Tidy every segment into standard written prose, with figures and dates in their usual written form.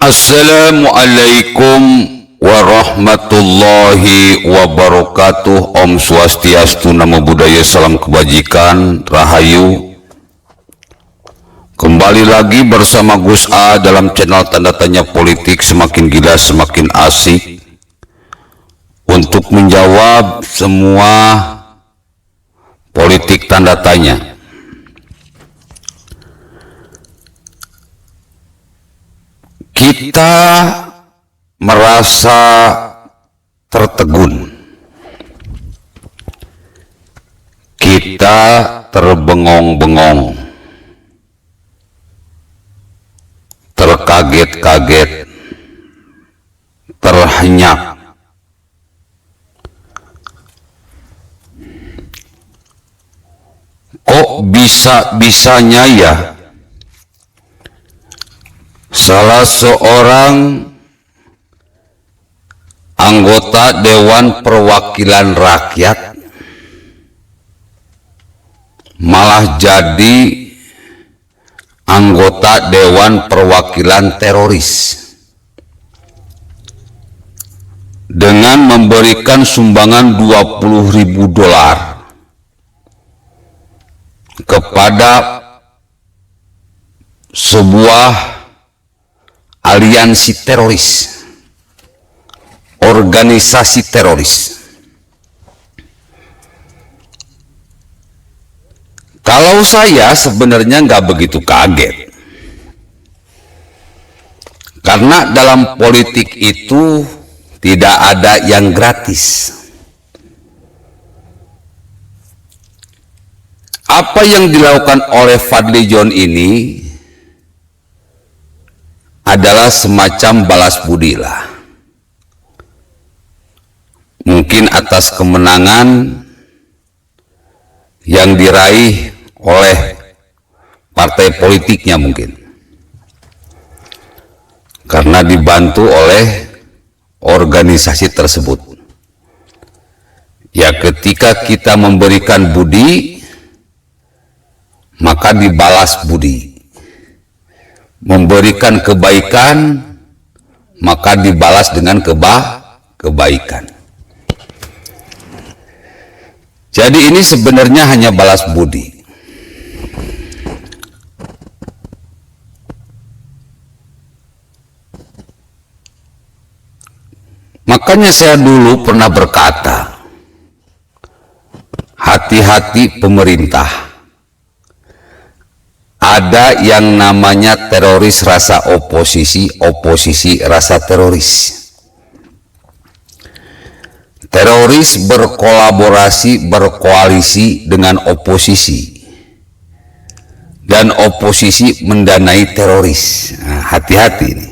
Assalamualaikum warahmatullahi wabarakatuh. Om Swastiastu, Namo Buddhaya, salam kebajikan, rahayu. Kembali lagi bersama Gus A dalam channel Tanda Tanya Politik, semakin gila semakin asik, untuk menjawab semua politik tanda tanya. Kita merasa tertegun, kita terbengong-bengong, terkaget-kaget, terhenyak. Kok bisa-bisanya ya salah seorang anggota Dewan Perwakilan Rakyat malah jadi anggota Dewan Perwakilan teroris dengan memberikan sumbangan $20.000 kepada sebuah aliansi teroris, organisasi teroris. Kalau saya sebenarnya nggak begitu kaget, karena dalam politik itu tidak ada yang gratis. Apa yang dilakukan oleh Fadly John ini adalah semacam balas budi lah, mungkin atas kemenangan yang diraih oleh partai politiknya, mungkin karena dibantu oleh organisasi tersebut. Ya, ketika kita memberikan budi, maka dibalas budi. Memberikan kebaikan, maka dibalas dengan kebaikan. Jadi ini sebenarnya hanya balas budi. Makanya saya dulu pernah berkata, hati-hati pemerintah. Ada yang namanya teroris rasa oposisi, oposisi rasa teroris. Teroris berkolaborasi, berkoalisi dengan oposisi. Dan oposisi mendanai teroris. Nah, hati-hati ini.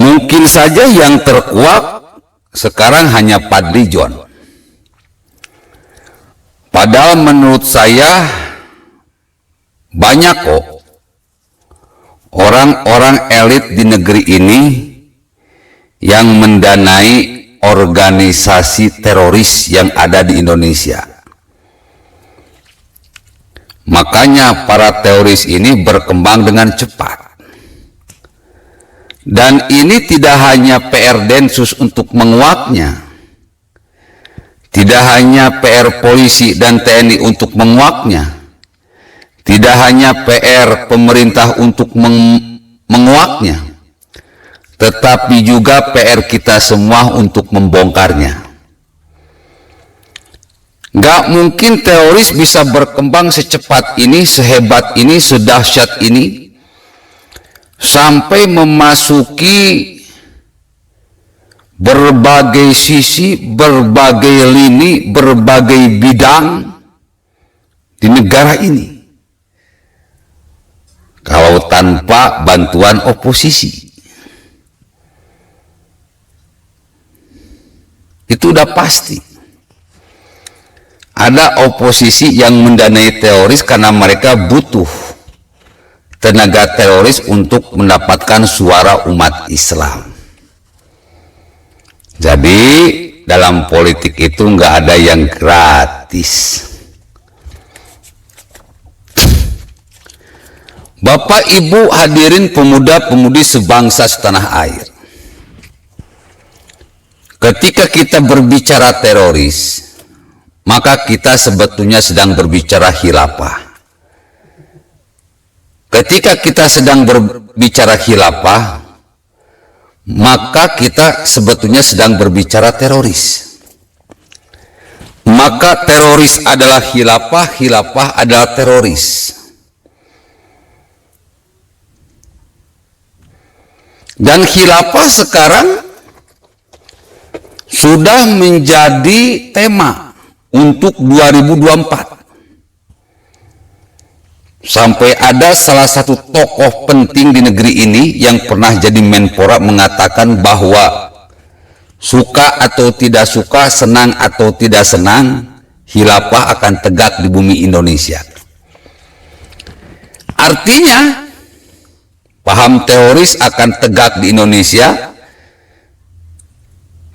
Mungkin saja yang terkuak sekarang hanya Fadly John. Padahal menurut saya banyak kok orang-orang elit di negeri ini yang mendanai organisasi teroris yang ada di Indonesia. Makanya para teroris ini berkembang dengan cepat. Dan ini tidak hanya PR Densus untuk menguaknya, tidak hanya PR polisi dan TNI untuk menguaknya, tidak hanya PR pemerintah untuk menguaknya, tetapi juga PR kita semua untuk membongkarnya. Gak mungkin teroris bisa berkembang secepat ini, sehebat ini, sedahsyat ini, sampai memasuki berbagai sisi, berbagai lini, berbagai bidang di negara ini kalau tanpa bantuan oposisi. Itu udah pasti. Ada oposisi yang mendanai teroris karena mereka butuh tenaga teroris untuk mendapatkan suara umat Islam. Jadi dalam politik itu nggak ada yang gratis. Bapak Ibu hadirin pemuda-pemudi sebangsa setanah air. Ketika kita berbicara teroris, maka kita sebetulnya sedang berbicara khilafah. Ketika kita sedang berbicara khilafah, maka kita sebetulnya sedang berbicara teroris. Maka teroris adalah khilafah, khilafah adalah teroris. Dan khilafah sekarang sudah menjadi tema untuk 2024. Sampai ada salah satu tokoh penting di negeri ini yang pernah jadi Menpora mengatakan bahwa suka atau tidak suka, senang atau tidak senang, khilafah akan tegak di bumi Indonesia. Artinya paham teroris akan tegak di Indonesia.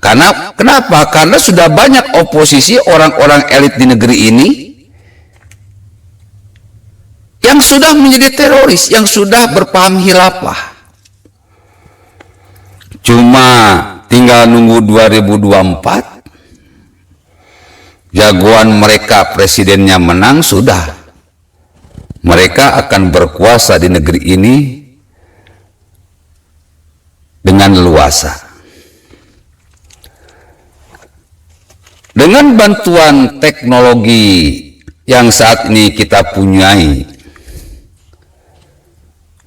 Kenapa? Karena sudah banyak oposisi, orang-orang elit di negeri ini yang sudah menjadi teroris, yang sudah berpaham khilafah. Cuma tinggal nunggu 2024, jagoan mereka presidennya menang, sudah. Mereka akan berkuasa di negeri ini dengan leluasa. Dengan bantuan teknologi yang saat ini kita punyai,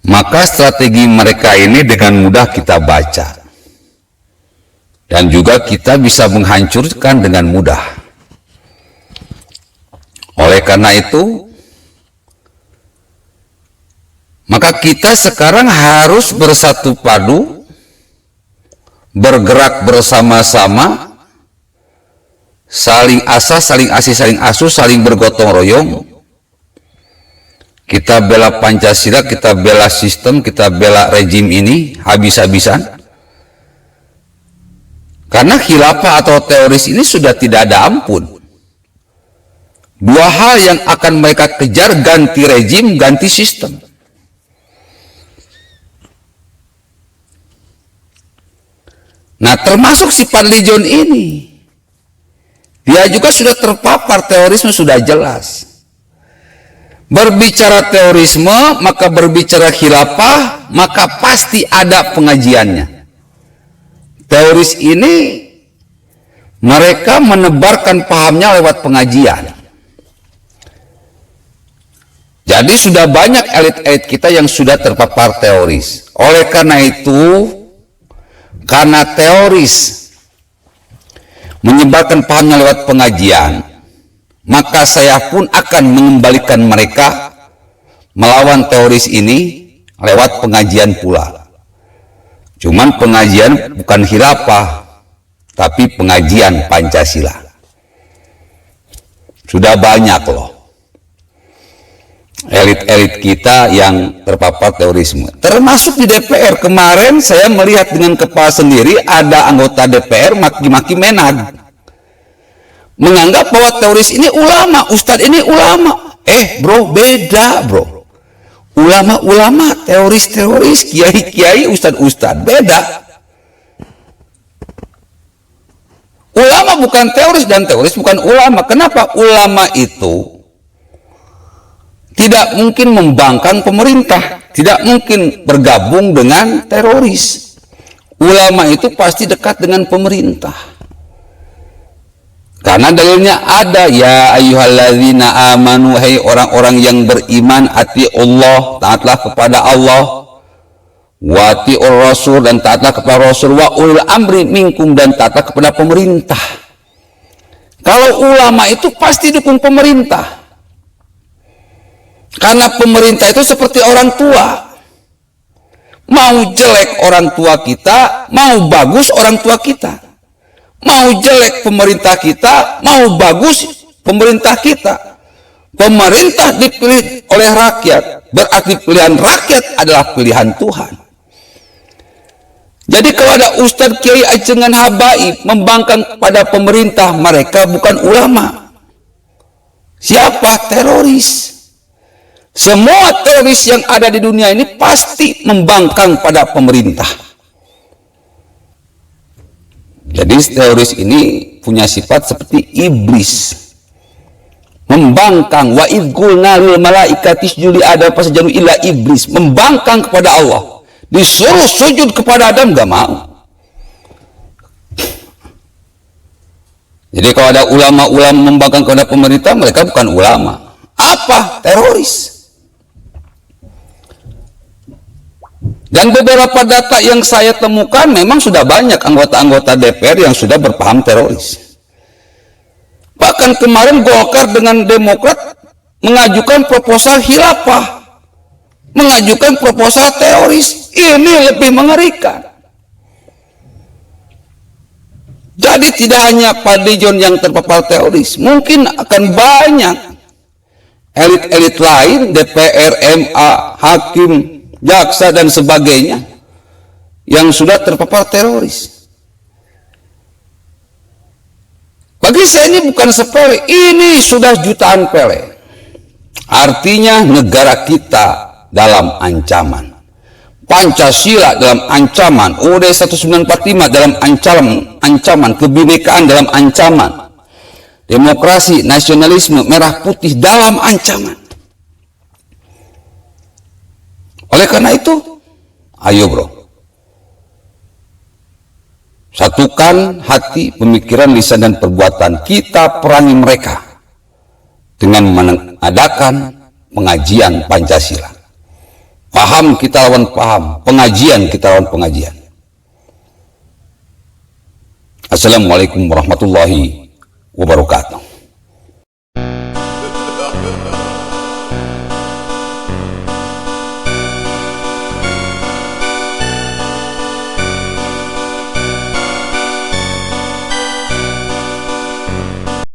maka strategi mereka ini dengan mudah kita baca. Dan juga kita bisa menghancurkan dengan mudah. Oleh karena itu, maka kita sekarang harus bersatu padu, bergerak bersama-sama, saling asah, saling asih, saling asuh, saling bergotong royong. Kita bela Pancasila, kita bela sistem, kita bela rejim ini habis-habisan. Karena khilafah atau teroris ini sudah tidak ada ampun. Dua hal yang akan mereka kejar, ganti rejim, ganti sistem. Nah, termasuk si Fadly John ini, dia juga sudah terpapar terorisme, sudah jelas. Berbicara terorisme, maka berbicara khilafah, maka pasti ada pengajiannya. Teroris ini mereka menebarkan pahamnya lewat pengajian. Jadi sudah banyak elit-elit kita yang sudah terpapar teroris. Oleh karena itu, karena teroris menyebarkan pahamnya lewat pengajian, maka saya pun akan mengembalikan mereka melawan teroris ini lewat pengajian pula. Cuman pengajian bukan khilafah, tapi pengajian Pancasila. Sudah banyak loh elit-elit kita yang terpapar terorisme. Termasuk di DPR. Kemarin saya melihat dengan kepala sendiri ada anggota DPR maki-maki Menag. Menganggap bahwa teroris ini ulama, ustadz ini ulama. Bro, beda bro. Ulama-ulama, teroris-teroris, kiai-kiai, ustadz-ustadz, beda. Ulama bukan teroris dan teroris bukan ulama. Kenapa? Ulama itu tidak mungkin membangkang pemerintah, tidak mungkin bergabung dengan teroris. Ulama itu pasti dekat dengan pemerintah. Karena dalilnya ada, ya ayyuhalladzina amanu, hai orang-orang yang beriman, ati Allah, taatlah kepada Allah, wa atiur rasul, dan taatlah kepada rasul, wa ulil amri minkum, dan taatlah kepada pemerintah. Kalau ulama itu pasti dukung pemerintah. Karena pemerintah itu seperti orang tua. Mau jelek orang tua kita, mau bagus orang tua kita. Mau jelek pemerintah kita, mau bagus pemerintah kita. Pemerintah dipilih oleh rakyat, berarti pilihan rakyat adalah pilihan Tuhan. Jadi kalau ada ustadz, kiai, ajengan, habaib membangkang pada pemerintah, mereka bukan ulama. Siapa? Teroris. Semua teroris yang ada di dunia ini pasti membangkang pada pemerintah. Jadi teroris ini punya sifat seperti iblis, membangkang. Wa idh qulna lil malaikati isjudu li Adam fasajadu illa iblis, membangkang kepada Allah. Disuruh sujud kepada Adam, gak mau. Jadi kalau ada ulama-ulama membangkang kepada pemerintah, mereka bukan ulama. Apa? Teroris. Dan beberapa data yang saya temukan, memang sudah banyak anggota-anggota DPR yang sudah berpaham teroris. Bahkan kemarin Golkar dengan Demokrat mengajukan proposal khilafah, mengajukan proposal teroris. Ini lebih mengerikan. Jadi tidak hanya Fadly John yang terpapar teroris, mungkin akan banyak elit-elit lain, DPR, MA, hakim, jaksa dan sebagainya yang sudah terpapar teroris. Bagi saya ini bukan sepele, ini sudah jutaan pele. Artinya negara kita dalam ancaman, Pancasila dalam ancaman, UUD 1945 dalam ancaman, kebinekaan dalam ancaman, demokrasi, nasionalisme, merah putih dalam ancaman. Oleh karena itu, ayo bro, satukan hati, pemikiran, lisan, dan perbuatan. Kita perangi mereka dengan mengadakan pengajian Pancasila. Paham kita lawan paham, pengajian kita lawan pengajian. Assalamualaikum warahmatullahi wabarakatuh.